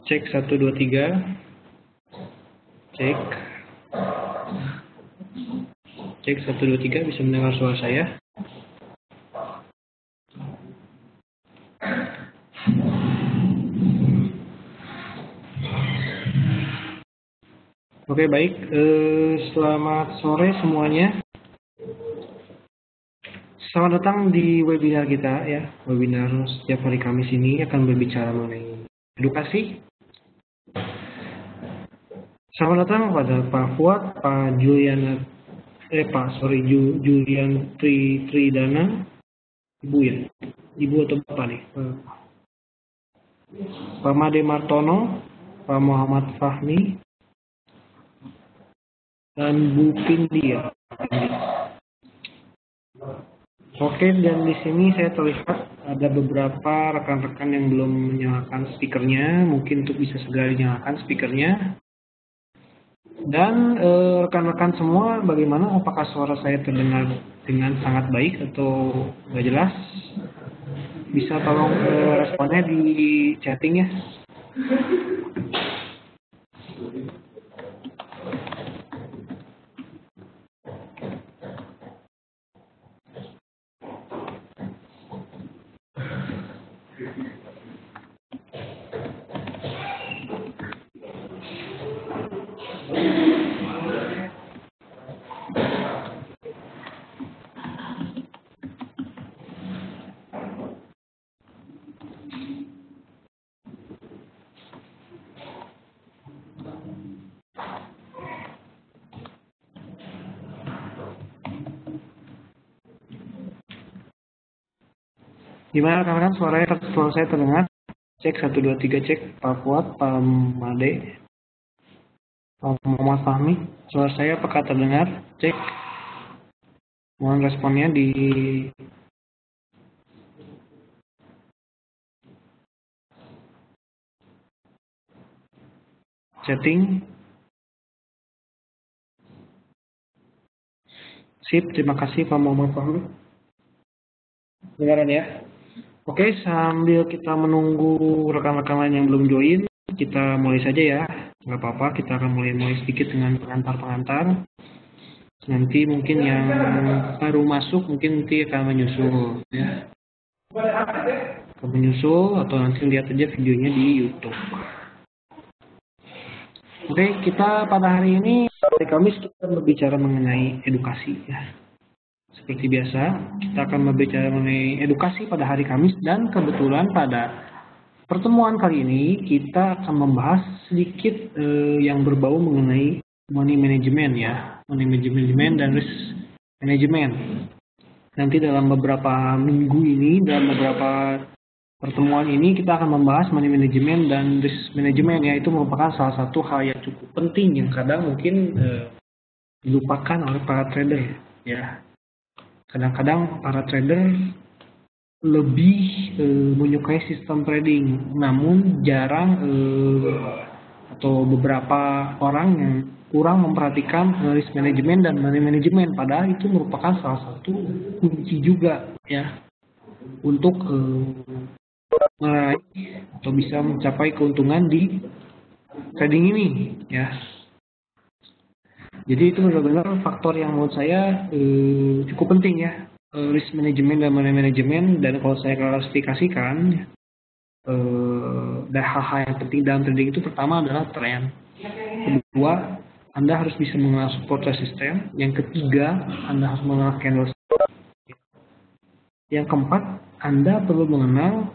Cek 1 2 3. Cek. Cek 1 2 3, bisa mendengar suara saya? Oke, baik. Selamat sore semuanya. Selamat datang di webinar kita ya. Webinar setiap hari Kamis ini akan berbicara mengenai edukasi. Selamat datang pada Pak Fuad, Pak Julian Tridana, Ibu ya, Ibu atau Bapak nih, Pak Made Martono, Pak Muhammad Fahmi, dan Bu Pindi ya. Oke, dan di sini saya terlihat ada beberapa rekan-rekan yang belum menyalakan speakernya, mungkin untuk bisa segera dinyalakan speakernya. Dan rekan-rekan semua, bagaimana? Apakah suara saya terdengar dengan sangat baik atau nggak jelas? Bisa tolong responnya di chatting ya. Gimana rekan-rekan, suara saya terdengar? Cek 1 2 3, cek. Pak Fuad, Pak Made, Pak Muhammad Fahmi, suara saya apakah terdengar? Cek. Mohon responnya di chatting. Sip, terima kasih Pak Muhammad Fahmi. Dengaran ya? Oke, sambil kita menunggu rekan-rekan lain yang belum join, kita mulai saja ya. Nggak apa-apa, kita akan mulai sedikit dengan pengantar-pengantar. Nanti mungkin yang baru masuk mungkin nanti akan menyusul ya. Akan menyusul atau nanti lihat aja videonya di YouTube. Oke, kita pada hari ini, hari Kamis, kita berbicara mengenai edukasi ya. Seperti biasa, kita akan berbicara mengenai edukasi pada hari Kamis, dan kebetulan pada pertemuan kali ini kita akan membahas sedikit yang berbau mengenai money management ya, money management dan risk management. Nanti dalam beberapa minggu ini, dalam beberapa pertemuan ini kita akan membahas money management dan risk management ya. Itu merupakan salah satu hal yang cukup penting yang kadang mungkin dilupakan oleh para trader ya. Kadang-kadang para trader lebih menyukai sistem trading, namun jarang atau beberapa orang yang kurang memperhatikan risk management dan money management. Padahal itu merupakan salah satu kunci juga ya untuk meraih atau bisa mencapai keuntungan di trading ini ya. Jadi itu benar-benar faktor yang menurut saya cukup penting ya, risk management dan money management. Dan kalau saya klasifikasikan, hal-hal yang penting dalam trading itu pertama adalah trend. Kedua, Anda harus bisa mengenal support resistance. Yang ketiga, Anda harus mengenal candlestick. Yang keempat, Anda perlu mengenal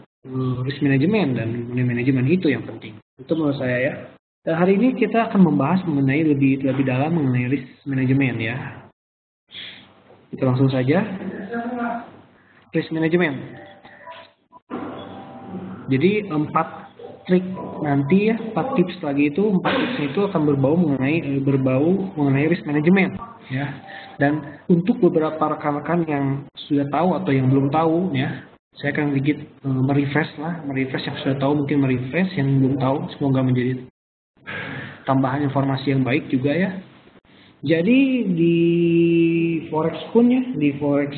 risk management dan money management. Itu yang penting. Itu menurut saya ya. Dan hari ini kita akan membahas mengenai lebih dalam mengenai risk management ya. Kita langsung saja. Risk management. Jadi 4 trik nanti ya, 4 tips lagi itu, 4 tips itu akan berbau mengenai risk management ya. Dan untuk beberapa rekan-rekan yang sudah tahu atau yang belum tahu ya, saya akan sedikit merefresh yang sudah tahu mungkin merefresh, yang belum tahu semoga menjadi tambahan informasi yang baik juga ya. Jadi di forex pun ya, di forex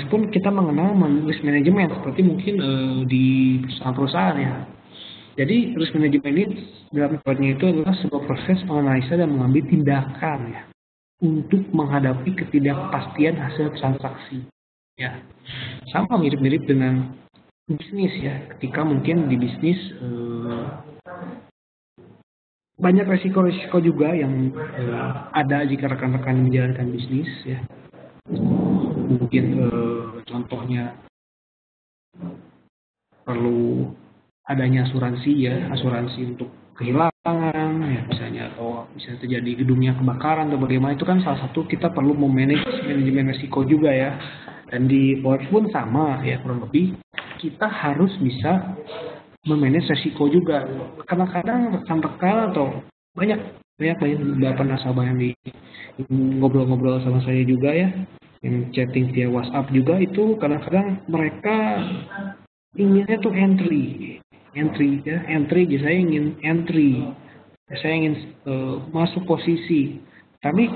pun kita mengenal risk management seperti mungkin di perusahaan-perusahaan ya. Jadi risk management ini dalam keywordnya itu adalah sebuah proses menganalisa dan mengambil tindakan ya untuk menghadapi ketidakpastian hasil transaksi. Ya, sama mirip-mirip dengan bisnis ya. Ketika mungkin di bisnis banyak resiko-resiko juga yang ada jika rekan-rekan menjalankan bisnis ya. Mungkin contohnya perlu adanya asuransi ya, asuransi untuk kehilangan ya misalnya, atau misalnya terjadi gedungnya kebakaran atau bagaimana, itu kan salah satu kita perlu memanage manajemen risiko juga ya. Dan di Forex pun sama ya, kurang lebih kita harus bisa memanage risiko juga. Kadang-kadang rekan-rekan atau banyak beberapa nasabah yang ngobrol-ngobrol sama saya juga ya, yang chatting via WhatsApp juga, itu kadang-kadang mereka inginnya tuh entry ya, saya ingin entry, saya ingin masuk posisi, tapi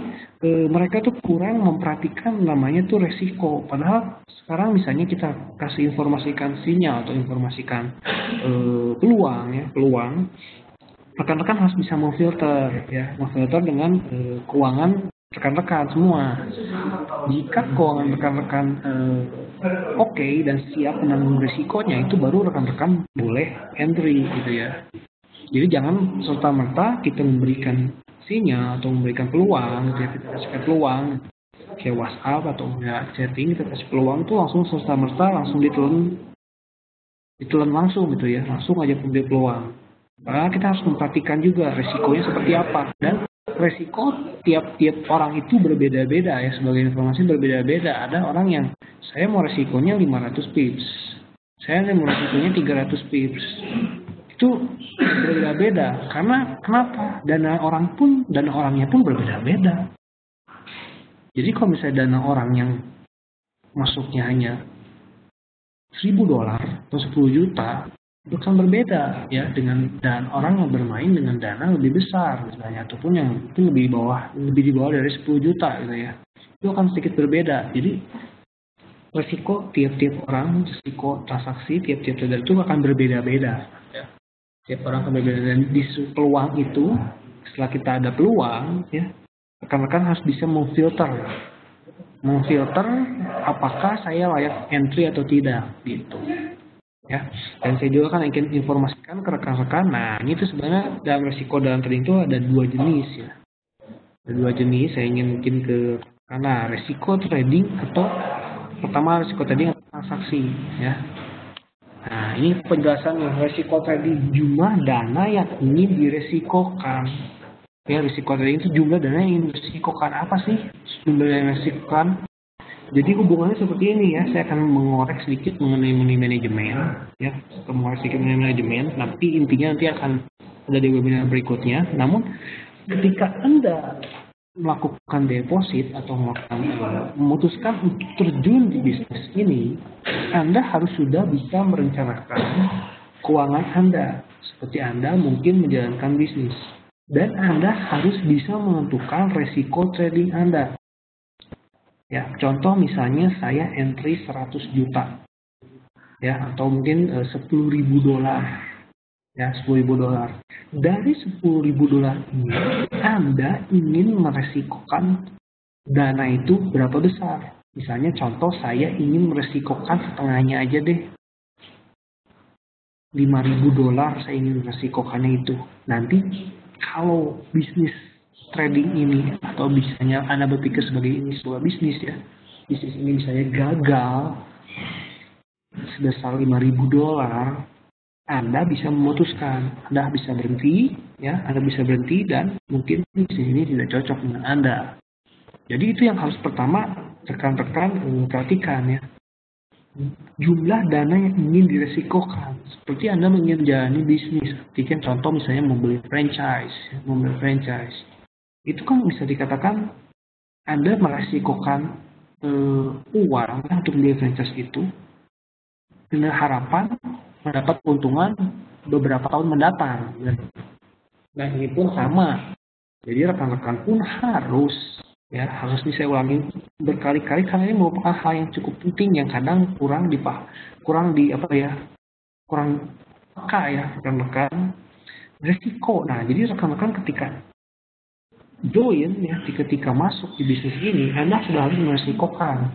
mereka tuh kurang memperhatikan namanya tuh resiko. Padahal sekarang misalnya kita kasih informasikan sinyal atau informasikan peluang, rekan-rekan harus bisa memfilter ya, memfilter dengan keuangan rekan-rekan semua. Jika keuangan rekan-rekan oke dan siap menanggung risikonya, itu baru rekan-rekan boleh entry gitu ya. Jadi jangan serta-merta kita memberikan sinyal atau memberikan peluang gitu ya, kita kasihkan peluang kayak WhatsApp atau ya chatting, kita kasih peluang tuh langsung serta-merta langsung ditelan langsung gitu ya, langsung aja memberi peluang. Karena kita harus memperhatikan juga resikonya seperti apa, dan resiko tiap-tiap orang itu berbeda-beda ya. Sebagai informasi berbeda-beda. Ada orang yang saya mau resikonya 500 pips, saya mau resikonya 300 pips. Itu berbeda-beda. Karena kenapa? Dana orangnya pun berbeda-beda. Jadi kalau misalnya dana orang yang masuknya hanya $1.000 atau 10 juta, itu kan berbeda ya dengan dan orang yang bermain dengan dana lebih besar misalnya, ataupun yang itu lebih di bawah dari 10 juta gitu ya. Itu akan sedikit berbeda. Jadi resiko tiap-tiap orang, resiko transaksi tiap-tiap trader itu akan berbeda-beda ya. Tiap orang akan berbeda, dan di peluang itu, setelah kita ada peluang ya, rekan-rekan harus bisa memfilter apakah saya layak entry atau tidak gitu ya. Dan saya juga kan ingin informasikan ke rekan-rekan, nah ini tuh sebenarnya dalam resiko dalam trading itu ada 2 jenis ya. Ada 2 jenis, saya ingin mungkin ke karena resiko trading atau pertama resiko trading atau transaksi ya. Nah ini penjelasannya, resiko trading jumlah dana yang ingin diresikokan ya. Risiko trading itu jumlah dana yang ingin diresikokan. Apa sih jumlah dana yang diresikokan? Jadi hubungannya seperti ini ya. Saya akan mengorek sedikit mengenai manajemen ya. Mengorek sedikit mengenai manajemen. Nanti intinya nanti akan ada di webinar berikutnya. Namun ketika Anda melakukan deposit atau memutuskan untuk terjun di bisnis ini, Anda harus sudah bisa merencanakan keuangan Anda. Seperti Anda mungkin menjalankan bisnis. Dan Anda harus bisa menentukan resiko trading Anda. Ya, contoh misalnya saya entry 100 juta. Ya, atau mungkin $10.000. Ya, $10.000. Dari $10.000 ini, Anda ingin meresikokan dana itu berapa besar? Misalnya contoh saya ingin meresikokan setengahnya aja deh. $5.000 saya ingin meresikokannya itu. Nanti kalau bisnis trading ini, atau misalnya Anda berpikir sebagai ini sebuah bisnis ya, bisnis ini misalnya gagal sebesar $5.000, Anda bisa memutuskan, Anda bisa berhenti ya, Anda bisa berhenti dan mungkin bisnis ini tidak cocok dengan Anda. Jadi itu yang harus pertama rekan-rekan perhatikan ya. Jumlah dana yang ingin diresikokan. Seperti Anda ingin menjalani bisnis, seperti contoh misalnya membeli franchise. Itu kan bisa dikatakan Anda meresikokan uang untuk membeli franchise itu dengan harapan mendapat keuntungan beberapa tahun mendatang. Nah ini pun sama. Jadi rekan-rekan pun harus saya ulangi berkali-kali karena ini merupakan hal yang cukup penting yang kadang kurang peka ya rekan-rekan resiko. Nah, jadi rekan-rekan ketika join ya, ketika masuk di bisnis ini, Anda sudah harus meresikokan.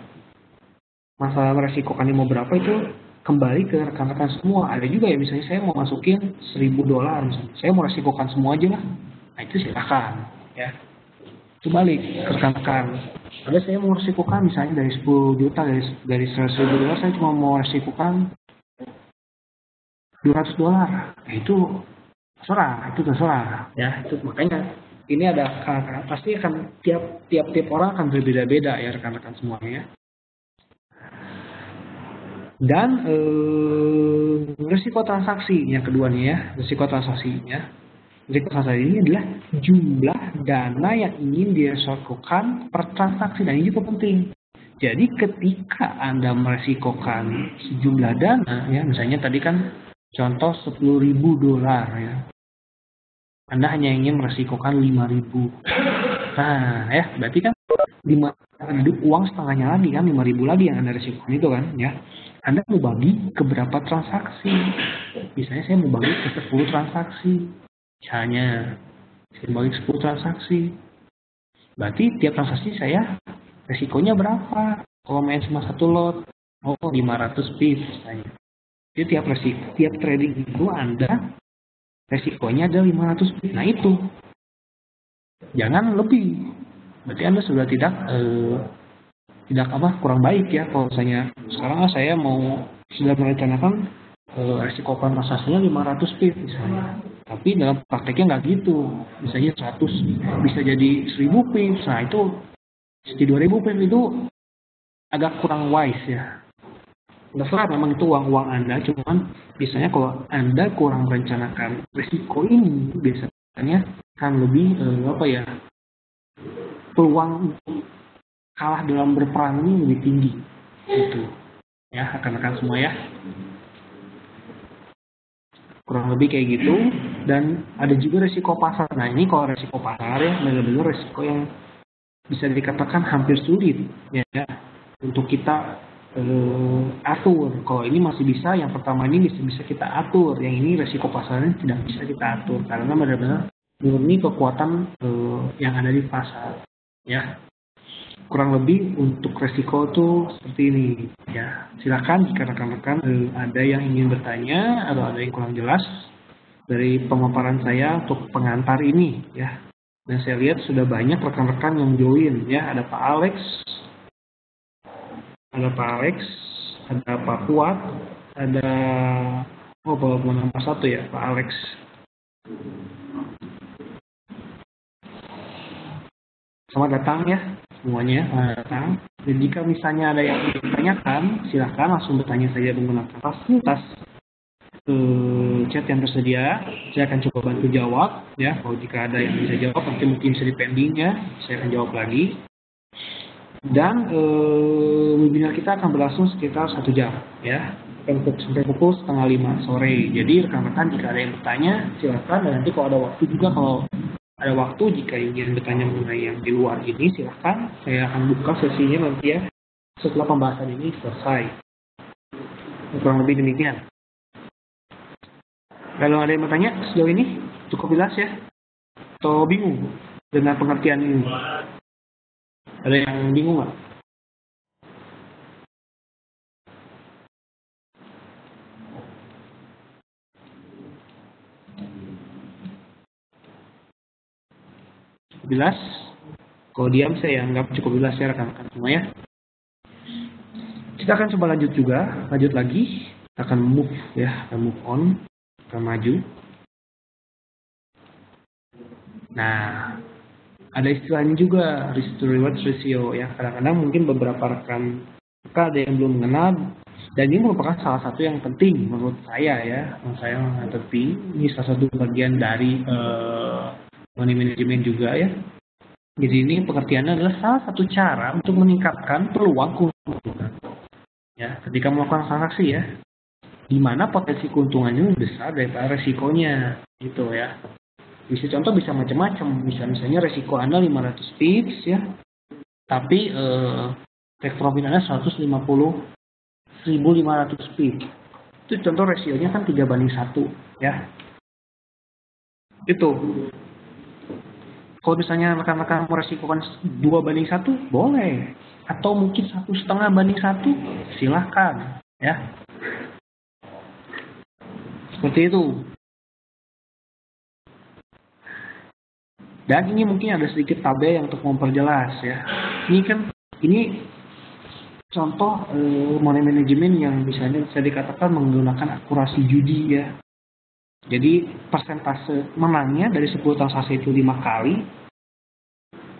Masalah meresikokan mau berapa itu kembali ke rekan-rekan semua. Ada juga ya, misalnya saya mau masukin $1.000, saya mau resikokan semua aja lah. Nah, itu silakan ya. Itu balik ke rekan-rekan. Ada saya mau resikokan misalnya dari 10 juta, dari $100.000 saya cuma mau resikokan $200. Nah, itu terserah ya. Itu makanya ini ada pasti akan tiap orang akan berbeda-beda ya rekan-rekan semuanya ya. Dan risiko transaksi yang kedua nih ya, risiko transaksinya. Risiko transaksi ini adalah jumlah dana yang ingin diresikokan per transaksi, dan ini juga penting. Jadi ketika Anda meresikokan sejumlah dana ya, misalnya tadi kan contoh $10.000 ya. Anda hanya ingin meresikokan 5.000. Nah, ya, berarti kan ada uang setengahnya lagi kan, 5.000 lagi yang Anda resikokan itu kan, ya. Anda mau bagi ke berapa transaksi? Misalnya saya mau bagi ke 10 transaksi. Misalnya, saya bagi 10 transaksi. Berarti tiap transaksi saya resikonya berapa? Kalau main cuma satu lot, 500 pips misalnya. Jadi tiap trading itu Anda resikonya ada 500 pips. Nah itu, jangan lebih. Berarti Anda sudah tidak kurang baik ya. Kalau misalnya sekarang saya mau sudah merencanakan resikokan transaksinya 500 pips misalnya. Tapi dalam prakteknya nggak gitu. Misalnya 100 bisa jadi 1.000 pips. Nah itu jadi 2.000 pips itu agak kurang wise ya. Terserah memang itu uang Anda, cuman biasanya kalau Anda kurang merencanakan risiko ini, biasanya kan lebih peluang kalah dalam berperang ini lebih tinggi. Gitu. Ya, rekan-rekan semua ya. Kurang lebih kayak gitu. Dan ada juga risiko pasar. Nah, ini kalau risiko pasar ya, benar-benar risiko yang bisa dikatakan hampir sulit ya untuk kita atur. Kalau ini masih bisa, yang pertama ini bisa kita atur. Yang ini resiko pasarnya tidak bisa kita atur karena benar-benar murni kekuatan yang ada di pasar. Ya, kurang lebih untuk resiko tuh seperti ini. Ya, silakan jika rekan-rekan ada yang ingin bertanya atau ada yang kurang jelas dari pemaparan saya untuk pengantar ini. Ya, dan saya lihat sudah banyak rekan-rekan yang join. Ya, ada Pak Alex. Ada Pak Fuad, ada baru nambah satu ya, Pak Alex. Selamat datang ya semuanya, selamat datang. Dan jika misalnya ada yang ditanyakan, silahkan langsung bertanya saja menggunakan fasilitas chat yang tersedia. Saya akan coba bantu jawab ya. Kalau jika ada yang bisa jawab, nanti mungkin bisa dipending ya. Saya akan jawab lagi. Dan webinar kita akan berlangsung sekitar 1 jam ya, sampai pukul 4:30 sore. Jadi rekan-rekan jika ada yang bertanya silakan, dan nanti kalau ada waktu jika ingin bertanya mengenai yang di luar ini silahkan, saya akan buka sesinya nanti ya setelah pembahasan ini selesai. Kurang lebih demikian. Kalau ada yang bertanya sejauh ini cukup jelas ya, atau bingung dengan pengertian ini? Ada yang bingung nggak? Jelas? Kalau diam saya anggap cukup jelas ya rekan-rekan semua ya. Kita akan coba lanjut lagi. Kita akan move on, akan maju. Nah, ada istilahnya juga risk to reward ratio ya. Kadang-kadang mungkin beberapa rekan ada yang belum mengenal, dan ini merupakan salah satu yang penting menurut saya ya. Saya mengerti ini salah satu bagian dari money management juga ya. Jadi ini pengertiannya adalah salah satu cara untuk meningkatkan peluang keuntungan ya ketika melakukan transaksi ya, di mana potensi keuntungannya lebih besar daripada resikonya gitu ya. Bisa contoh bisa macam-macam, misalnya resiko Anda 500 pips ya, tapi take profit Anda 150.500 pips. Itu Itu contoh rasionya kan 3:1 ya. Itu. Kalau misalnya rekan-rekan mau resikokan 2:1 boleh. Atau mungkin 1,5:1 silahkan ya. Seperti itu. Dan ini mungkin ada sedikit tabel yang untuk memperjelas ya. Ini contoh money management yang misalnya bisa dikatakan menggunakan akurasi judi ya. Jadi persentase menangnya dari 10 transaksi itu 5 kali,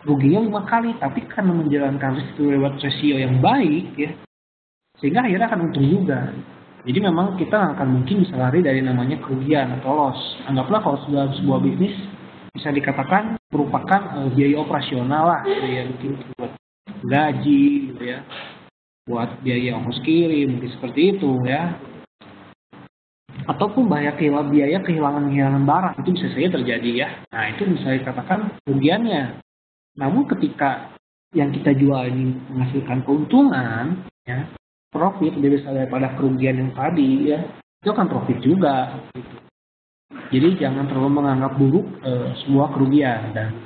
ruginya 5 kali, tapi karena menjalankan risk to reward ratio yang baik ya, sehingga akhirnya akan untung juga. Jadi memang kita akan mungkin bisa lari dari namanya kerugian atau loss. Anggaplah kalau dalam sebuah bisnis bisa dikatakan merupakan biaya operasional lah, ya mungkin buat gaji gitu ya, buat biaya ongkos kirim, mungkin seperti itu ya. Ataupun biaya kehilangan barang itu bisa saja terjadi ya. Nah itu bisa dikatakan kerugiannya. Namun ketika yang kita jual ini menghasilkan keuntungan, ya, profit lebih besar daripada kerugian yang tadi ya, itu akan profit juga. Gitu. Jadi jangan terlalu menganggap buruk semua kerugian dan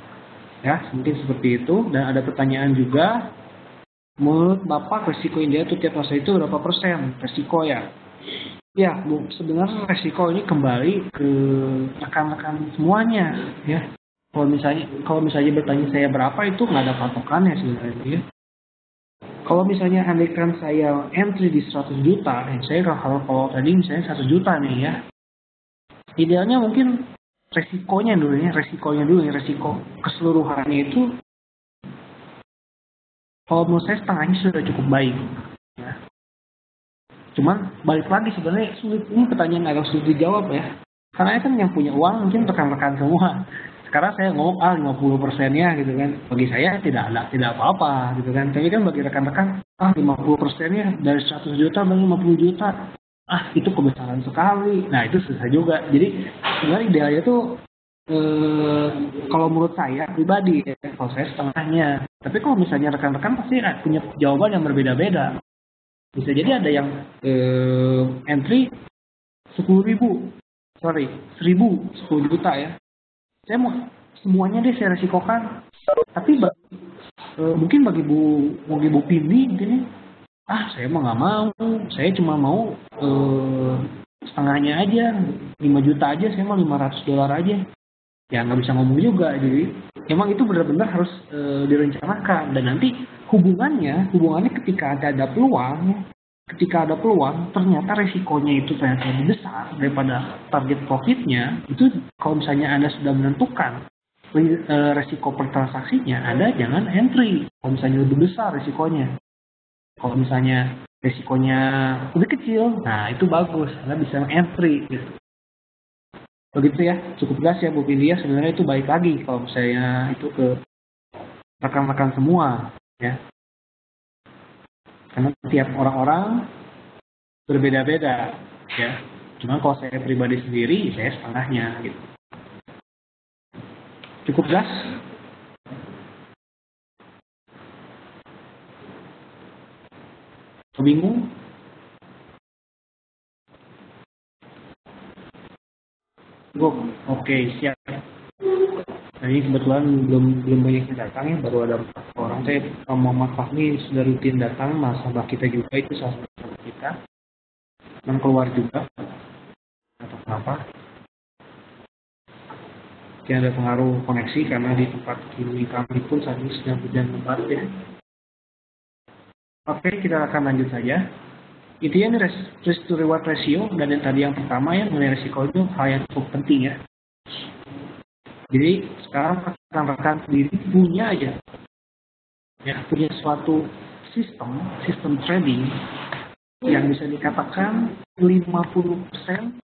ya mungkin seperti itu. Dan ada pertanyaan juga, menurut Bapak resiko India itu tiap masa itu berapa persen resiko ya? Ya, Bu, sebenarnya resiko ini kembali ke rekan-rekan semuanya, ya. Kalau misalnya bertanya saya berapa itu nggak ada patokannya sebenarnya. Ya. Kalau misalnya andaikan saya entry di 100 juta, saya kalau tadi misalnya 1 juta nih ya, idealnya mungkin resikonya dulu ya, resiko keseluruhannya itu, kalau menurut saya setengahnya sudah cukup baik. Ya. Cuman balik lagi sebenarnya sulit, ini pertanyaan agak sulit dijawab ya. Karena kan yang punya uang mungkin rekan-rekan semua. Sekarang saya ngomong 50%-nya gitu kan. Bagi saya tidak apa-apa gitu kan. Tapi kan bagi rekan-rekan 50%-nya dari 100 juta bagi 50 juta. Itu kebesaran sekali. Nah, itu susah juga. Jadi sebenarnya idealnya tuh kalau menurut saya pribadi ya, kalau saya setengahnya. Tapi kalau misalnya rekan-rekan pasti punya jawaban yang berbeda-beda. Bisa jadi ada yang entry 10.000, 10 juta ya. Saya mau semuanya deh saya resikokan. Tapi mungkin bagi Bu Pindi mungkin saya mah nggak mau. Saya cuma mau setengahnya aja, 5 juta aja. Saya mau $500 aja. Ya nggak bisa ngomong juga. Jadi emang itu benar-benar harus direncanakan. Dan nanti hubungannya ketika ada peluang, ternyata resikonya itu ternyata lebih besar daripada target profitnya. Itu kalau misalnya Anda sudah menentukan resiko per transaksinya, Anda jangan entry. Kalau misalnya lebih besar resikonya. Kalau misalnya resikonya lebih kecil, nah itu bagus. Anda bisa entry gitu. Begitu ya, cukup jelas ya Bu Pindia. Sebenarnya itu baik lagi kalau misalnya itu ke rekan-rekan semua ya. Karena tiap orang-orang berbeda-beda ya. Cuma kalau saya pribadi sendiri, saya setengahnya gitu. Cukup jelas? Bingung? Oke, siap. Nah, ini kebetulan belum banyak yang datang ya, baru ada 4 orang. Saya Muhammad Fahmi sudah rutin datang, nasabah kita juga itu salah satu kita. Dan keluar juga atau kenapa? Mungkin ada pengaruh koneksi karena di tempat kini kami pun saat ini sedang hujan lebat ya. Oke, kita akan lanjut saja. Intinya ini risk to reward ratio, dan yang tadi yang pertama ya mengenai risiko itu hal yang cukup penting ya. Jadi sekarang rekan-rekan sendiri punya suatu sistem trading yang bisa dikatakan 50%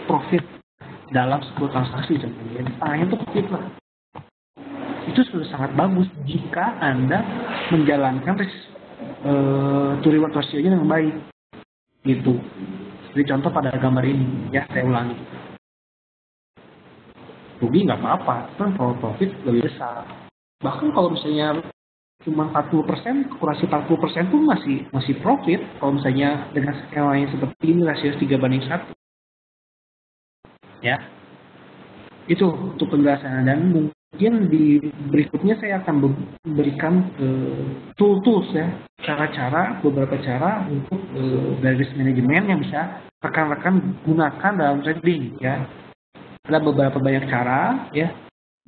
profit dalam sebuah transaksi contohnya. Setengahnya itu profit lah. Itu sudah sangat bagus jika Anda menjalankan to reward ratio-nya dengan baik. Gitu. Seperti contoh pada gambar ini ya, saya ulangi. Rugi nggak apa-apa, kan kalau profit lebih besar. Bahkan kalau misalnya cuma 40%, kurasi 40% pun masih profit kalau misalnya dengan skema yang seperti ini rasio 3:1. Ya, itu untuk penjelasan, dan mungkin di berikutnya saya akan memberikan tools ya, beberapa cara untuk dari risk management yang bisa rekan-rekan gunakan dalam trading ya. Ada beberapa banyak cara ya,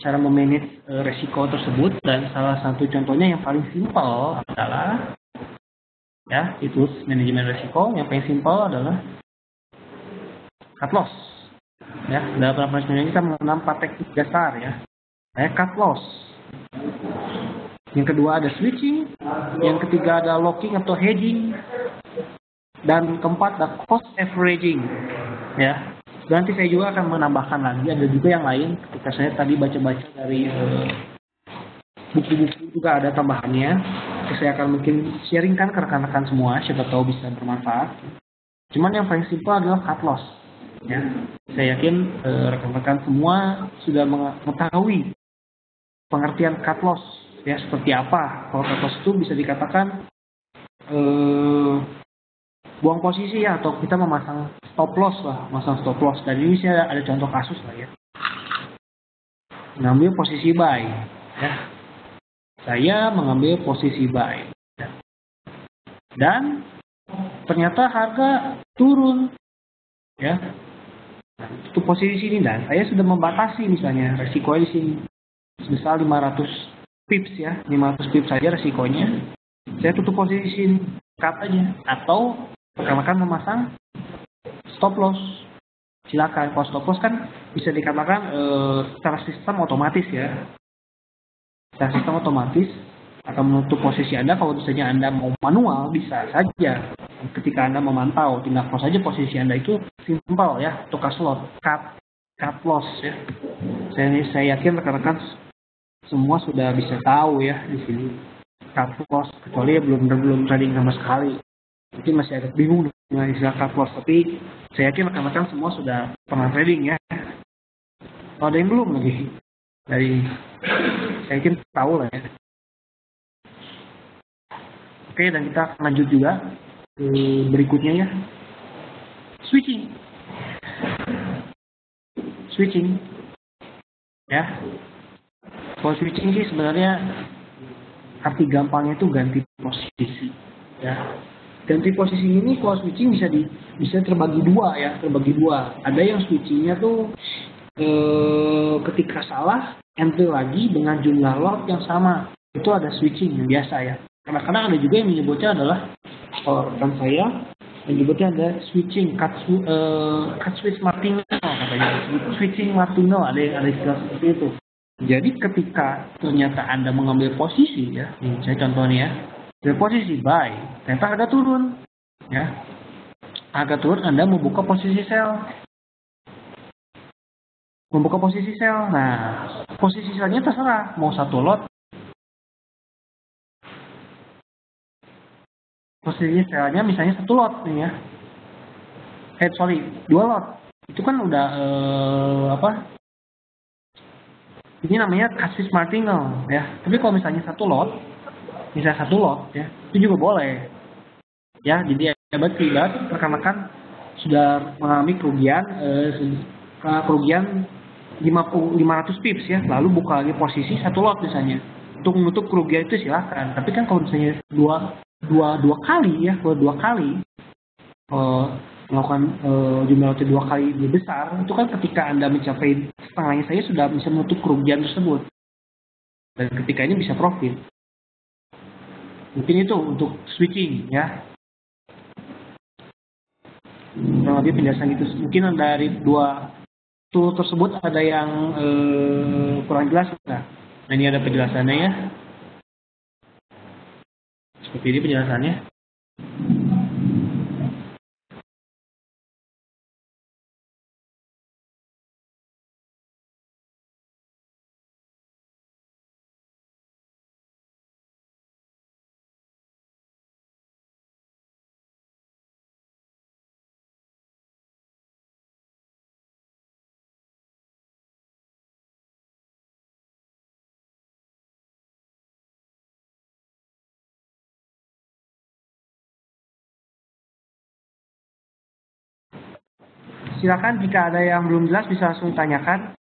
cara memanage resiko tersebut, dan salah satu contohnya yang paling simpel adalah ya, itu manajemen resiko. Yang paling simpel adalah cut loss ya. Dalam manajemen kita mengenal 4 teknik dasar ya. Cut loss. Yang kedua ada switching, yang ketiga ada locking atau hedging, dan keempat ada cost averaging ya. Nanti saya juga akan menambahkan lagi, ada juga yang lain ketika saya tadi baca-baca dari buku-buku juga ada tambahannya. Saya akan mungkin sharingkan ke rekan-rekan semua, siapa tahu bisa bermanfaat. Cuman yang paling simpel adalah cut loss ya. Saya yakin rekan-rekan semua sudah mengetahui pengertian cut loss ya, seperti apa. Kalau cut loss itu bisa dikatakan buang posisi ya, atau kita memasang stop loss lah, Dan ini saya ada contoh kasus lah ya. Mengambil posisi buy ya. Saya mengambil posisi buy ya. Dan ternyata harga turun ya. Itu posisi sini, dan saya sudah membatasi misalnya resiko di sini sebesar 500 pips ya, 500 pips saja resikonya. Saya tutup posisi sini, cut aja, atau rekan-rekan memasang stop loss. Silakan. Kalau stop loss kan bisa dikatakan secara sistem otomatis ya. Secara sistem otomatis akan menutup posisi Anda. Kalau misalnya Anda mau manual bisa saja. Ketika Anda memantau, tinggal close saja posisi Anda. Itu simple ya, untuk cut loss ya. Saya yakin rekan-rekan semua sudah bisa tahu ya di sini cut loss, kecuali ya belum trading sama sekali. Mungkin masih agak bingung dengan istilah cut loss, tapi saya yakin rekan-rekan semua sudah pernah trading ya. Kalau ada yang belum lagi, saya yakin tahu lah ya. Oke, dan kita akan lanjut juga ke berikutnya ya. Switching ya. Kalau switching sih sebenarnya arti gampangnya itu ganti posisi ya. Ganti posisi ini kalau switching bisa terbagi dua ya, Ada yang switchingnya tuh ketika salah enter lagi dengan jumlah lot yang sama, itu ada switching yang biasa ya. Kadang-kadang ada juga yang menyebutnya adalah, kalau rekan saya menyebutnya ada switching cut switch martingale katanya, switching martingale, ada istilah seperti itu. Jadi ketika ternyata Anda mengambil posisi ya, saya contohnya ya, dari posisi buy, ternyata harga turun ya. Harga turun, Anda membuka posisi sell. Nah, posisi sellnya terserah, mau satu lot. Posisi sellnya misalnya satu lot nih ya. 2 lot. Itu kan udah ini namanya cut switch martingale ya. Tapi kalau misalnya satu lot ya, itu juga boleh. Ya, jadi berarti rekan-rekan sudah mengalami kerugian 500 pips ya, lalu buka lagi posisi satu lot misalnya. Untuk menutup kerugian itu silakan. Tapi kan kalau misalnya dua kali melakukan jumlah lotnya 2 kali lebih besar, itu kan ketika Anda mencapai setengahnya saya sudah bisa menutup kerugian tersebut. Dan ketika ini bisa profit. Mungkin itu untuk switching ya. Kurang lebih penjelasan itu. Mungkin dari 2 tool tersebut ada yang kurang jelas nggak? Nah, ini ada penjelasannya ya. Seperti ini penjelasannya. Silakan jika ada yang belum jelas bisa langsung tanyakan.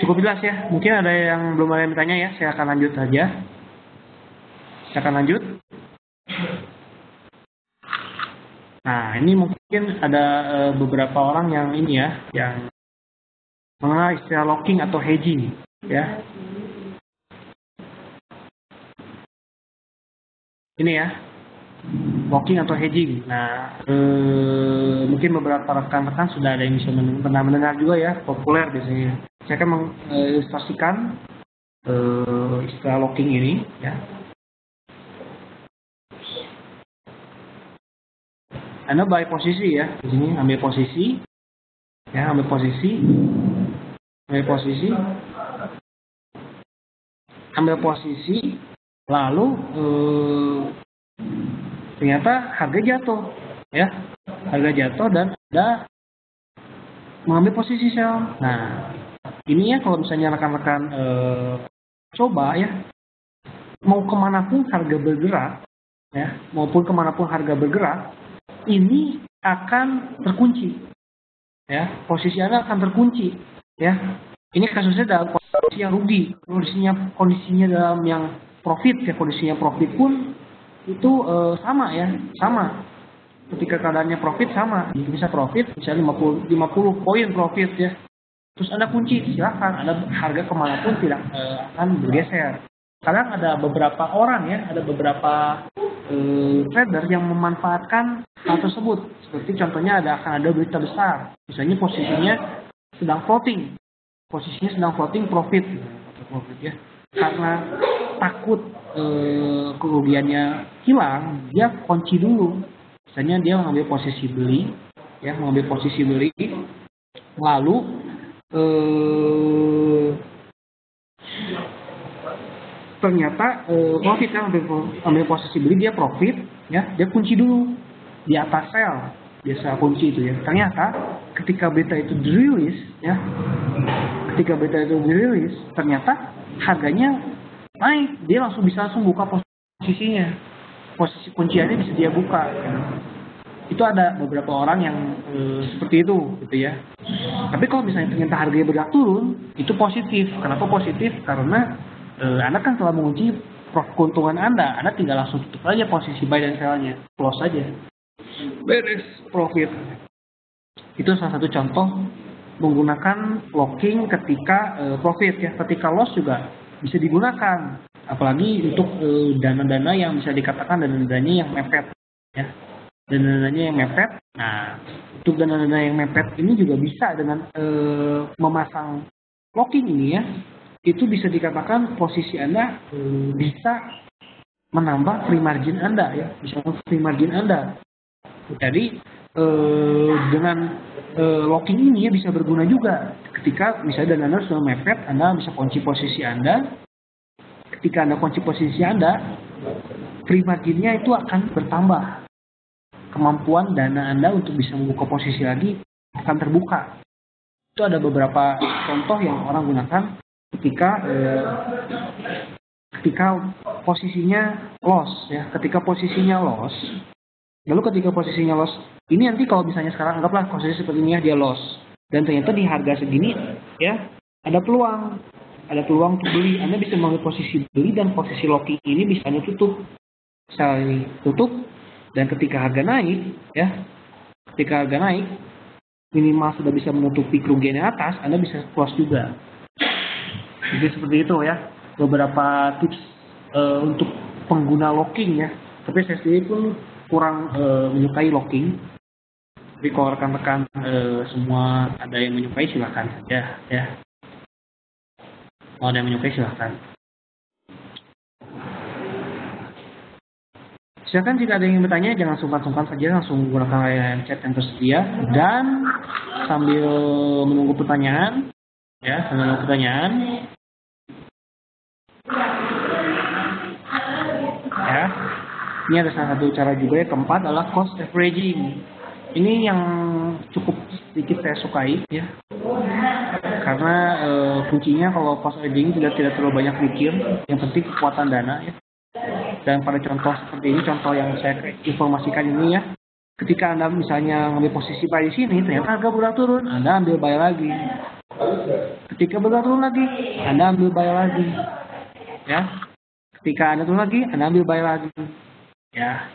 Cukup jelas ya. Mungkin ada yang belum ada yang bertanya ya. Saya akan lanjut saja. Saya akan lanjut. Nah, ini mungkin ada beberapa orang yang ini ya, yang mengenal istilah locking atau hedging ya. Ini ya, locking atau hedging. Nah, mungkin beberapa rekan-rekan sudah ada yang bisa pernah mendengar juga ya, populer biasanya. Saya akan mengilustrasikan istilah locking ini ya. Anda by posisi ya, di sini ambil posisi, ya ambil posisi, lalu ternyata harga jatuh, ya, harga jatuh dan Anda mengambil posisi sell. Nah, ini ya kalau misalnya rekan-rekan coba ya, mau kemanapun harga bergerak, ya, maupun kemanapun harga bergerak, ini akan terkunci, ya, posisi Anda akan terkunci, ya. Ini kasusnya dalam kondisi yang rugi, kondisinya dalam yang profit, ya, kondisinya profit pun itu sama ya, sama. Ketika keadaannya profit sama, bisa profit, bisa 50 poin profit ya. Terus Anda kunci, silahkan, Anda harga kemanapun tidak akan bergeser. Sekarang ada beberapa orang ya, ada beberapa trader yang memanfaatkan hal tersebut. Seperti contohnya akan ada berita besar, misalnya posisinya sedang floating, profit ya. Karena takut kerugiannya hilang, dia kunci dulu. Misalnya dia mengambil posisi beli, ya, lalu ternyata profit kan, ambil posisi beli, dia profit ya, dia kunci dulu di atas sell, biasa kunci itu ya. Ternyata ketika beta itu dirilis ya, ternyata harganya naik, dia bisa langsung buka posisinya, posisi kunciannya bisa dia buka ya. Itu ada beberapa orang yang seperti itu gitu ya. Tapi kalau misalnya ternyata harganya bergerak turun, itu positif. Kenapa positif? Karena Anda kan telah mengunci keuntungan Anda tinggal langsung tutup aja posisi buy dan sell-nya, close aja, beres, profit. Itu salah satu contoh menggunakan locking ketika profit ya. Ketika loss juga bisa digunakan, apalagi untuk dana-dana yang bisa dikatakan dana-dananya yang mepet ya, dana-dananya yang mepet. Nah, untuk dana-dana yang mepet ini juga bisa dengan memasang locking ini ya, itu bisa dikatakan posisi Anda bisa menambah free margin Anda ya, bisa free margin Anda. Jadi dengan locking ini ya bisa berguna juga ketika misalnya dana Anda sudah mepet, Anda bisa kunci posisi Anda. Ketika Anda kunci posisi Anda, free marginnya itu akan bertambah. Kemampuan dana Anda untuk bisa membuka posisi lagi akan terbuka. Itu ada beberapa contoh yang orang gunakan ketika posisinya loss ya, lalu ketika posisinya loss ini nanti kalau misalnya sekarang anggaplah posisi seperti ini ya, dia loss dan ternyata di harga segini ya ada peluang untuk beli. Anda bisa mengambil posisi beli dan posisi locking ini bisa Anda tutup, sell ini tutup, dan ketika harga naik ya, minimal sudah bisa menutupi kerugian yang atas, Anda bisa close juga. Jadi seperti itu ya, beberapa tips untuk pengguna locking ya. Tapi saya sendiri pun kurang menyukai locking. Tapi kalau rekan-rekan semua ada yang menyukai silahkan saja ya. Kalau ada yang menyukai silahkan. Silakan jika ada yang bertanya, jangan sungkan-sungkan saja, langsung gunakan layanan chat yang tersedia. Dan sambil menunggu pertanyaan, Ya, ada pertanyaan. Ya, ini ada salah satu cara juga. Yang keempat adalah cost averaging. Ini yang cukup sedikit saya sukai ya, karena kuncinya kalau cost averaging tidak terlalu banyak mikir, yang penting kekuatan dana ya. Dan pada contoh seperti ini, contoh yang saya informasikan ini ya, ketika Anda misalnya ngambil posisi buy di sini, ternyata harga bergerak turun, Anda ambil buy lagi. Ketika bergerak turun lagi, Anda ambil buy lagi. Ya. Ketika Anda turun lagi, Anda ambil buy lagi. Ya.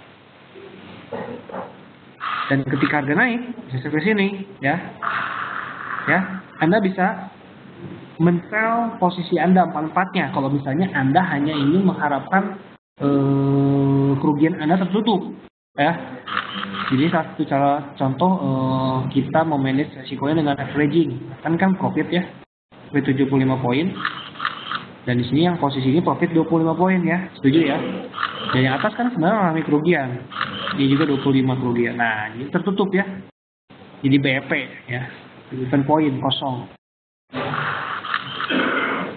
Dan ketika harga naik, bisa seperti sini, ya. Ya, Anda bisa men-sell posisi Anda empat-empatnya kalau misalnya Anda hanya ingin mengharapkan kerugian Anda tertutup, ya. Jadi satu cara contoh kita memanage resikonya dengan averaging. Kan profit ya, profit 75 poin. Dan di sini yang posisi ini profit 25 poin ya, setuju ya. Dan yang atas kan sebenarnya mengalami kerugian. Ini juga 25 kerugian. Nah, ini tertutup ya. Jadi BEP ya, event poin kosong.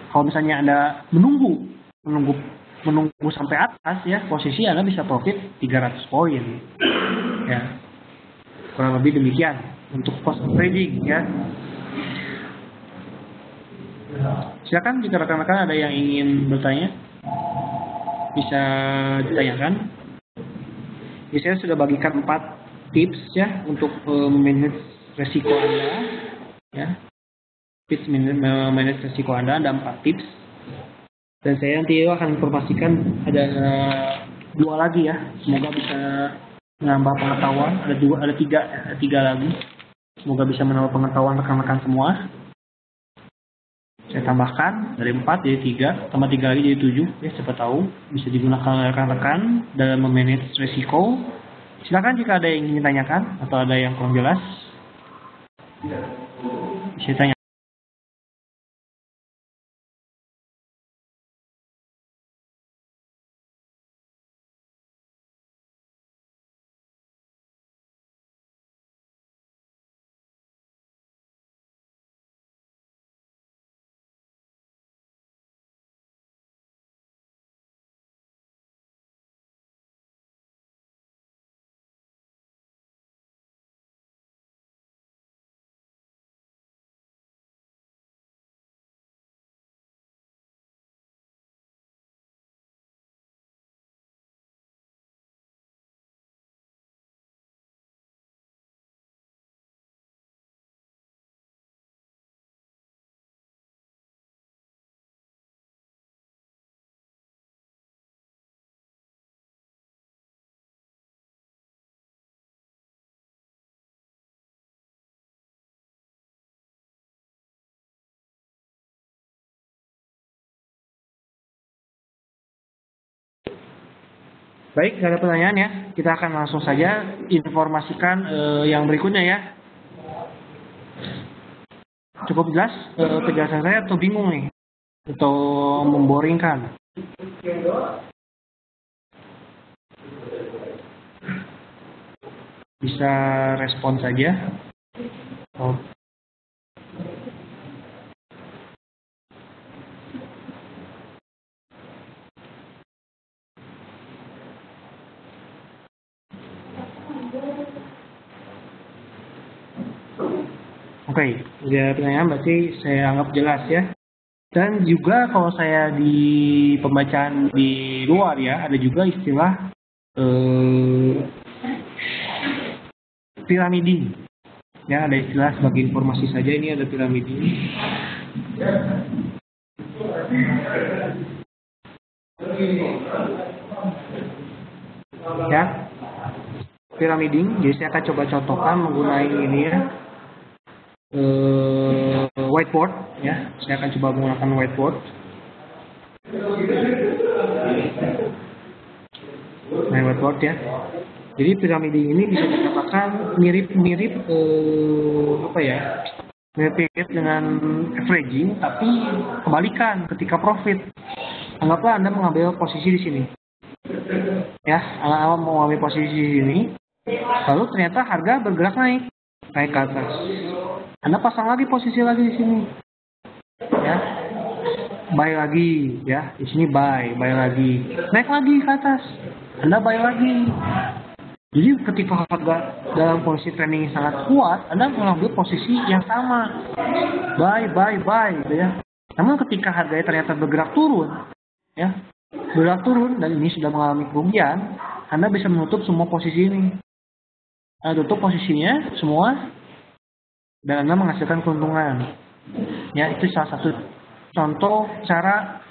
Kalau misalnya Anda menunggu sampai atas ya, posisi Anda bisa profit 300 poin. Ya. Kurang lebih demikian untuk cost trading ya. Silakan jika rekan-rekan ada yang ingin bertanya, bisa ditanyakan. Jadi saya sudah bagikan 4 tips ya untuk manage resiko Anda ya. Tips manage resiko Anda ada 4 tips. Dan saya nanti akan informasikan ada 2 lagi ya. Semoga bisa menambah pengetahuan. Ada tiga lagi. Semoga bisa menambah pengetahuan rekan-rekan semua. Saya tambahkan dari 4 jadi 3, tambah 3 lagi jadi 7. Ya, siapa tahu bisa digunakan oleh rekan-rekan dalam memanage resiko. Silakan jika ada yang ingin ditanyakan atau ada yang kurang jelas, bisa tanya. Baik, tidak ada pertanyaan ya. Kita akan langsung saja informasikan yang berikutnya ya. Cukup jelas penjelasan saya atau bingung nih? Atau memboringkan? Bisa respon saja. Oh. Oke, udah pertanyaan berarti saya anggap jelas ya. Dan juga kalau saya di pembacaan di luar ya, ada juga istilah piramiding. Ya, ada istilah sebagai informasi saja, ini ada piramiding. Ya, piramiding. Jadi saya akan coba contohkan menggunakan ini ya. Whiteboard ya, saya akan coba menggunakan whiteboard. Nah, whiteboard ya. Jadi piramiding ini bisa dikatakan mirip-mirip apa ya? Mirip dengan averaging, tapi kebalikan ketika profit. Anggaplah Anda mengambil posisi di sini. Ya, Anda mau mengambil posisi di sini, lalu ternyata harga bergerak naik ke atas. Anda pasang lagi posisi lagi di sini. ya. Buy lagi, ya. Di sini buy lagi. Naik lagi ke atas. Anda buy lagi. Jadi ketika harga dalam posisi trending sangat kuat, Anda mengambil posisi yang sama. Buy, gitu ya. Namun ketika harganya ternyata bergerak turun, ya. Bergerak turun dan ini sudah mengalami kerugian, Anda bisa menutup semua posisi ini. Anda tutup posisinya semua dan Anda menghasilkan keuntungan. Ya, itu salah satu contoh cara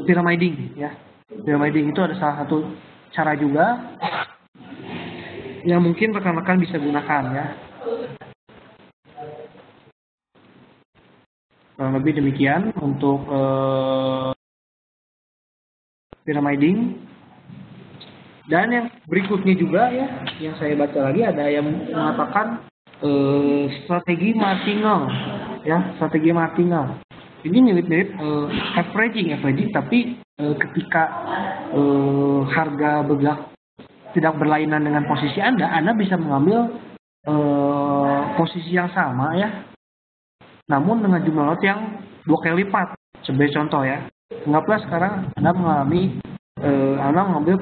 pyramiding, ya. Pyramiding itu ada salah satu cara juga yang mungkin rekan-rekan bisa gunakan, ya. Kurang lebih demikian untuk pyramiding. Dan yang berikutnya juga, ya, yang saya baca lagi ada yang mengatakan strategi martingale, ya, strategi martingale. Ini mirip-mirip averaging, tapi ketika harga bergerak tidak berlainan dengan posisi Anda bisa mengambil posisi yang sama, ya, namun dengan jumlah lot yang 2 kali lipat. Sebagai contoh, ya, anggaplah sekarang Anda mengambil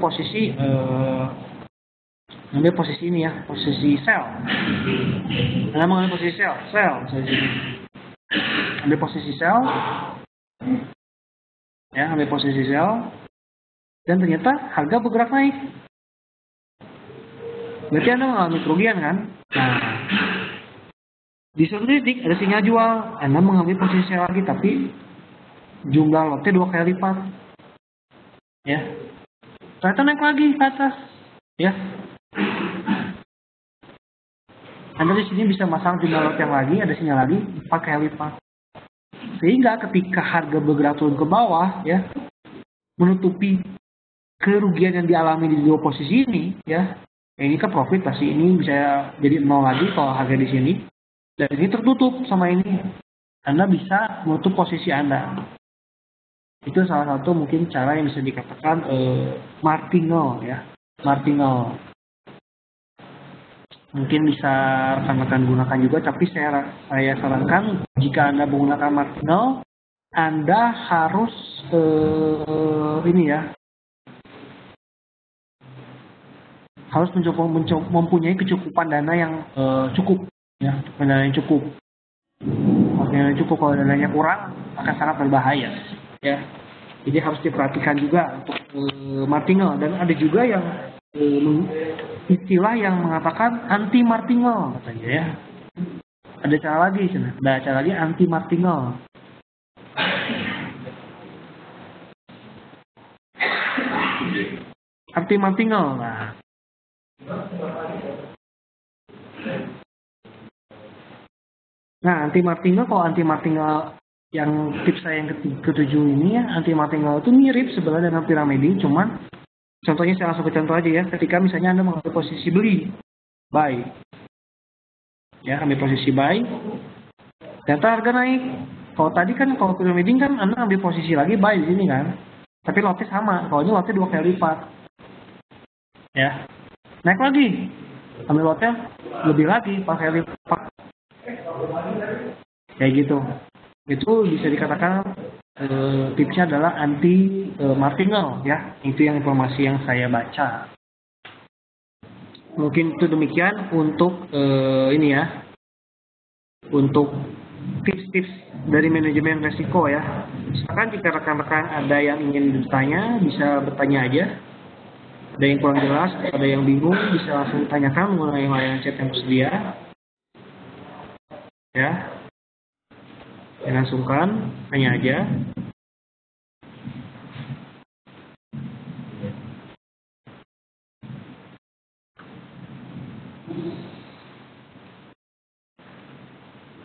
posisi ini, ya, posisi sell. Anda mengambil posisi sell misalnya sini. Ambil posisi sell, ya, ambil posisi sell, dan ternyata harga bergerak naik. Berarti Anda mengalami kerugian, kan? Nah, di suatu titik ada sinyal jual, Anda mengambil posisi sell lagi, tapi jumlah lotnya 2 kali lipat, ya. Ternyata naik lagi ke atas, ya. Anda di sini bisa masang jumlah lot yang lagi, ada sinyal lagi 4 kali lipat. Sehingga ketika harga bergerak turun ke bawah, ya, menutupi kerugian yang dialami di dua posisi ini, ya. Ini kan profit, pasti ini bisa jadi 0 lagi kalau harga di sini. Dan ini tertutup sama ini. Anda bisa menutup posisi Anda. Itu salah satu mungkin cara yang bisa dikatakan martingale, ya. Martingale. Mungkin bisa rekan-rekan gunakan juga, tapi saya sarankan jika Anda menggunakan martingale, Anda harus harus mempunyai kecukupan dana yang cukup, ya, dana yang cukup. Dana yang cukup, kalau dananya kurang akan sangat berbahaya, ya. Jadi harus diperhatikan juga untuk martingale. Dan ada juga yang istilah yang mengatakan anti martingale, katanya, ya. Ada cara lagi, ada cara lagi anti martingale. Anti martingale, nah, anti martingale, kalau anti martingale yang tips saya yang ketujuh ini, ya, anti martingale itu mirip sebenarnya dengan pyramiding, cuman contohnya saya langsung ke contoh aja, ya. Ketika misalnya Anda mengambil posisi beli, buy, ya, ambil posisi buy, ternyata harga naik. Kalau tadi kan, kalau pyramiding kan Anda ambil posisi lagi buy di sini, kan, tapi lotnya sama. Kalau ini lotnya 2 kali lipat, ya, naik lagi, ambil lotnya lebih lagi 4 kali lipat, kayak gitu. Itu bisa dikatakan tipsnya adalah anti martingale, ya. Itu yang informasi yang saya baca. Mungkin itu demikian untuk ini, ya, untuk tips-tips dari manajemen resiko, ya. Silakan jika rekan-rekan ada yang ingin bertanya, bisa bertanya aja. Ada yang kurang jelas, ada yang bingung, bisa langsung tanyakan mengenai layanan chat yang tersedia, ya. Jangan sungkan, tanya aja.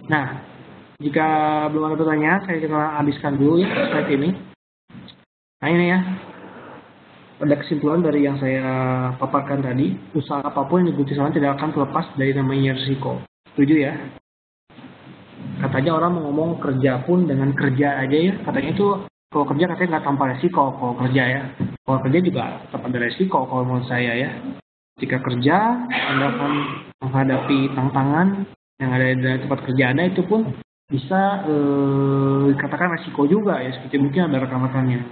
Nah, jika belum ada pertanyaan, saya coba habiskan dulu, ya, slide ini. Nah, ini, ya, pada kesimpulan dari yang saya paparkan tadi, usaha apapun yang digeluti tidak akan terlepas dari namanya risiko. Setuju, ya? Katanya orang mau ngomong kerja pun dengan kerja aja, ya. Katanya itu kalau kerja katanya nggak tanpa resiko kalau kerja, ya. Kalau kerja juga tetap ada resiko kalau menurut saya, ya. Jika kerja, Anda akan menghadapi tantangan yang ada di tempat kerja Anda, itu pun bisa dikatakan resiko juga ya, seperti mungkin ada rekan-rekan yang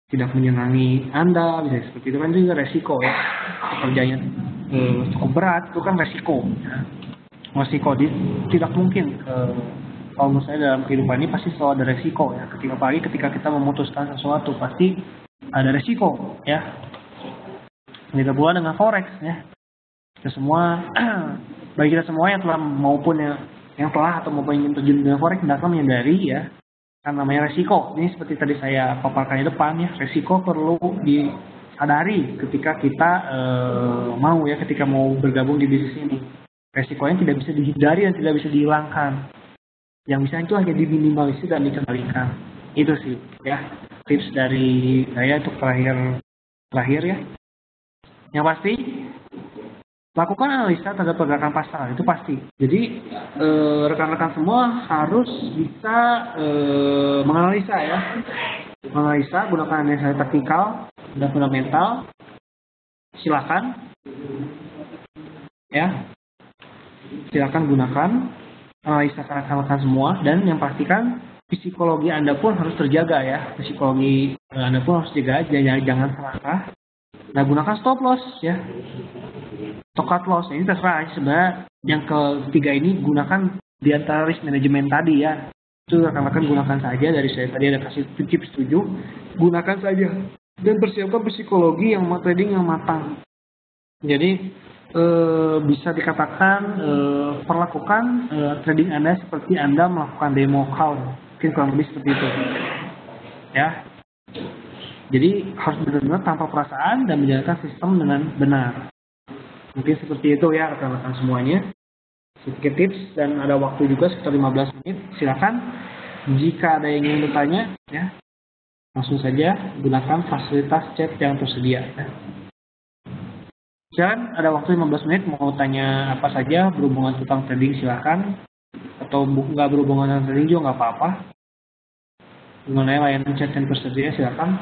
tidak menyenangi Anda, bisa seperti itu kan juga resiko ya. Pekerjaannya cukup berat, itu kan resiko ya. Resiko tidak mungkin kalau menurut saya dalam kehidupan ini pasti selalu ada resiko ya. Ketika kita memutuskan sesuatu pasti ada resiko ya. Begitu pula dengan forex ya. Kita semua bagi kita semua yang telah maupun yang telah atau maupun ingin terjun dengan forex hendaklah menyadari ya, kan namanya resiko. Ini seperti tadi saya paparkan di depan ya, resiko perlu disadari ketika kita ketika mau bergabung di bisnis ini. Resikonya tidak bisa dihindari dan tidak bisa dihilangkan. Yang bisa itu hanya diminimalisir dan dikendalikan. Itu sih ya tips dari saya untuk terakhir ya. Yang pasti lakukan analisa terhadap pergerakan pasar, itu pasti. Jadi rekan-rekan semua harus bisa menganalisa ya. Menganalisa, gunakan analisa taktikal dan fundamental. Silakan ya. Silakan gunakan analisa rekan-rekan semua, dan yang pastikan psikologi Anda pun harus terjaga ya. Psikologi Anda pun harus jaga, jangan serakah. Nah, gunakan stop loss ya. Cut loss, ini terserah sebenarnya. Yang ketiga ini gunakan di antara risk management tadi ya. Itu rekan-rekan gunakan saja, dari saya tadi ada kasih tips 7. Gunakan saja dan persiapkan psikologi yang trading yang matang. Jadi bisa dikatakan perlakukan trading Anda seperti Anda melakukan demo account. Mungkin kurang lebih seperti itu. Ya. Jadi harus benar-benar tanpa perasaan dan menjalankan sistem dengan benar. Mungkin seperti itu ya rekan-rekan semuanya. Sedikit tips dan ada waktu juga sekitar 15 menit. Silakan jika ada yang ingin bertanya ya, langsung saja gunakan fasilitas chat yang tersedia ya. Silakan, ada waktu 15 menit, mau tanya apa saja berhubungan tentang trading silakan, atau nggak berhubungan dengan trading juga nggak apa-apa. Mengenai layanan chat yang tersedia silakan.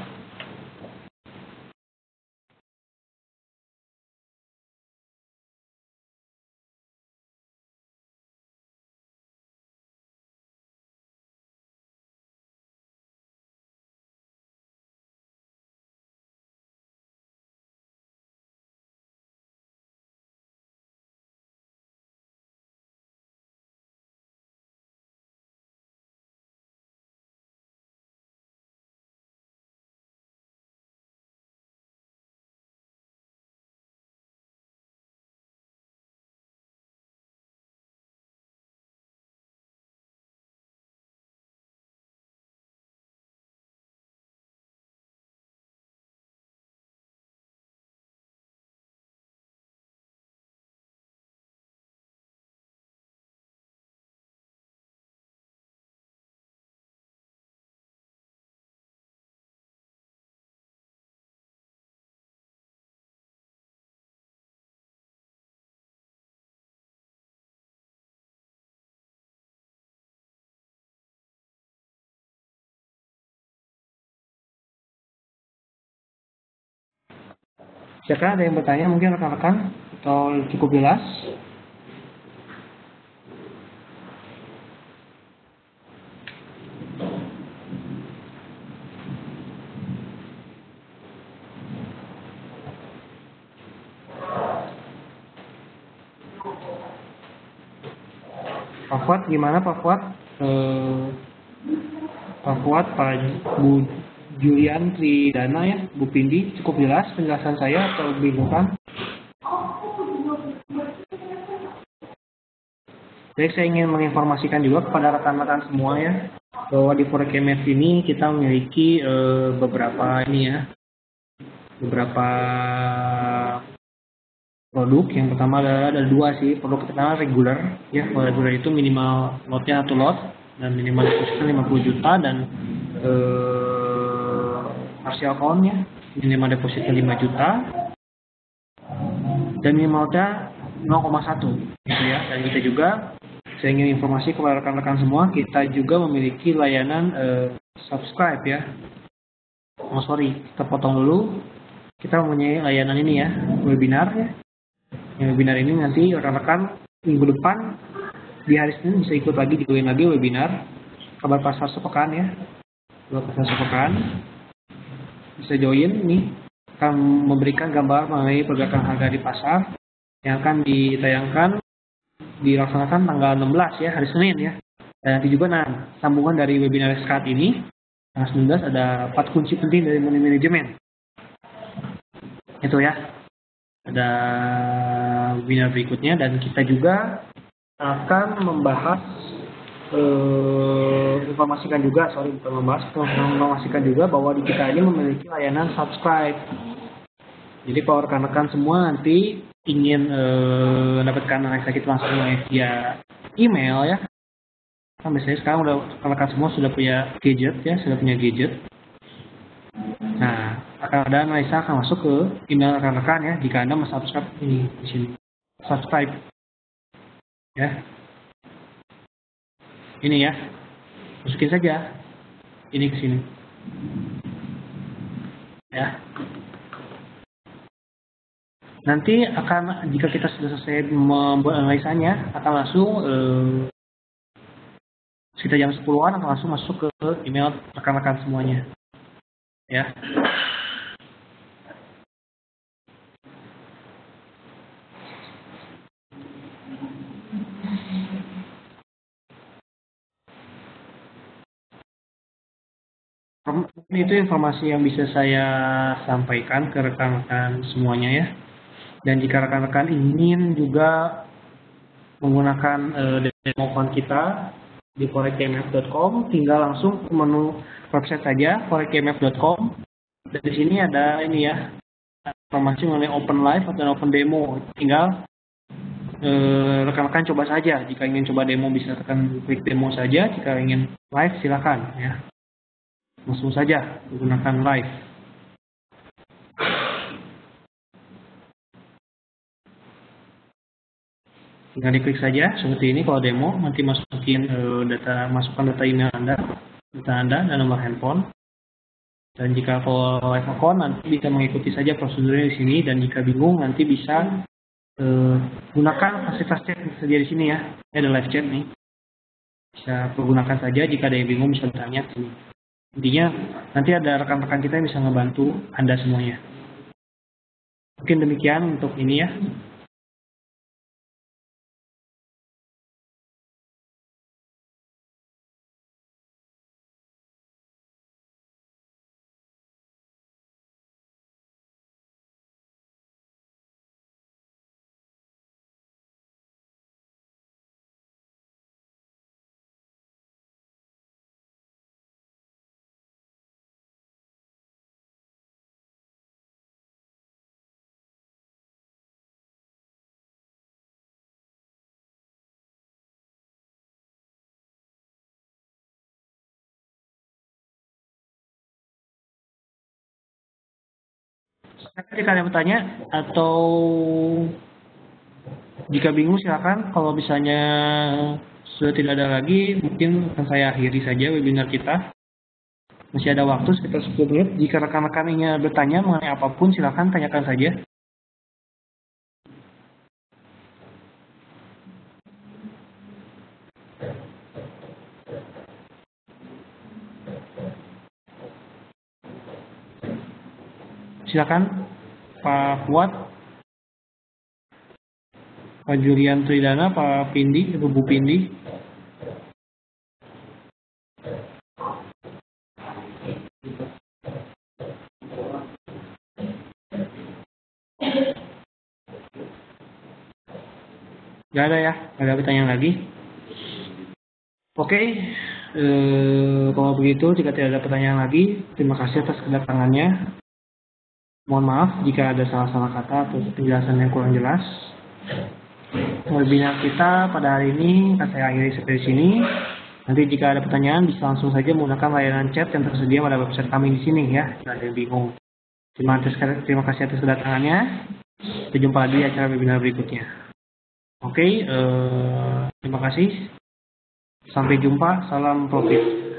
Silakan, ada yang bertanya mungkin rekan-rekan, atau cukup jelas? Pak Fuad, gimana Pak Fuad? Pak Fuad, Pak Bu Julian Tridana ya, Bu Pindi, cukup jelas penjelasan saya atau bingung? Baik, saya ingin menginformasikan juga kepada rekan-rekan semua ya, bahwa di Forex MF ini kita memiliki beberapa produk. Yang pertama ada dua sih. Produk pertama regular ya. Regular itu minimal lotnya 1 lot dan minimal depositnya 50 juta, dan partial count-nya minimal depositnya 5 juta dan minimalnya 0,1 gitu ya. Dan kita juga, saya ingin informasi kepada rekan-rekan semua, kita juga memiliki layanan subscribe ya. Kita potong dulu. Kita mempunyai layanan ini ya, webinar ya. Yang webinar ini nanti rekan-rekan minggu depan di hari Senin bisa ikut lagi, join lagi webinar kabar pasar sepekan ya. Kabar pasar sepekan. Bisa join nih, akan memberikan gambar mengenai pergerakan harga di pasar yang akan ditayangkan, dilaksanakan tanggal 16 ya, hari Senin ya. Dan nanti juga sambungan dari webinar saat ini, tanggal 19 ada 4 kunci penting dari money management. Itu ya, ada webinar berikutnya, dan kita juga akan membahas informasikan juga bahwa di kita ini memiliki layanan subscribe. Jadi kalau rekan-rekan semua nanti ingin mendapatkan analisa kita langsung via email ya, kan biasanya sekarang udah rekan-rekan semua sudah punya gadget ya, Nah, akan ada analisa akan masuk ke email rekan-rekan ya, jika Anda subscribe ini di sini. Subscribe. Ya. Ini ya. Masukin saja ini ke sini. Ya. Nanti akan, jika kita sudah selesai membuat analisanya, akan langsung sekitar jam 10-an akan langsung masuk ke email rekan-rekan semuanya. Ya. Itu informasi yang bisa saya sampaikan ke rekan-rekan semuanya ya. Dan jika rekan-rekan ingin juga menggunakan demo account kita di forex-kmf.com, tinggal langsung ke menu website saja, forex-kmf.com. Dan di sini ada ini ya, informasi mengenai open live atau open demo. Tinggal rekan-rekan coba saja. Jika ingin coba demo bisa tekan klik demo saja. Jika ingin live silakan ya, langsung saja menggunakan live. Tinggal diklik saja seperti ini. Kalau demo nanti masukkan data email Anda, dan nomor handphone. Dan jika kalau live account nanti bisa mengikuti saja prosedurnya di sini, dan jika bingung nanti bisa gunakan fasilitas chat yang tersedia di sini ya. Ini ada live chat nih. Bisa pergunakan saja, jika ada yang bingung bisa bertanya di sini. Intinya nanti ada rekan-rekan kita yang bisa ngebantu Anda semuanya. Mungkin demikian untuk ini ya. Jika ada bertanya atau jika bingung silakan. Kalau misalnya sudah tidak ada lagi, mungkin akan saya akhiri saja webinar kita. Masih ada waktu sekitar 10 menit. Jika rekan-rekan ingin bertanya mengenai apapun, silakan tanyakan saja. Silakan Pak Fuad, Pak Julian Tridana, Pak Pindi, Ibu Pindi. Gak ada ya, gak ada pertanyaan lagi. Oke, kalau begitu jika tidak ada pertanyaan lagi, terima kasih atas kedatangannya. Mohon maaf jika ada salah-salah kata atau penjelasan yang kurang jelas. Webinar kita pada hari ini akan saya akhiri seperti sini. Nanti jika ada pertanyaan bisa langsung saja menggunakan layanan chat yang tersedia pada website kami di sini ya. Jika ada yang bingung. Terima kasih atas kedatangannya. Sampai jumpa lagi di acara webinar berikutnya. Oke, terima kasih. Sampai jumpa. Salam profit.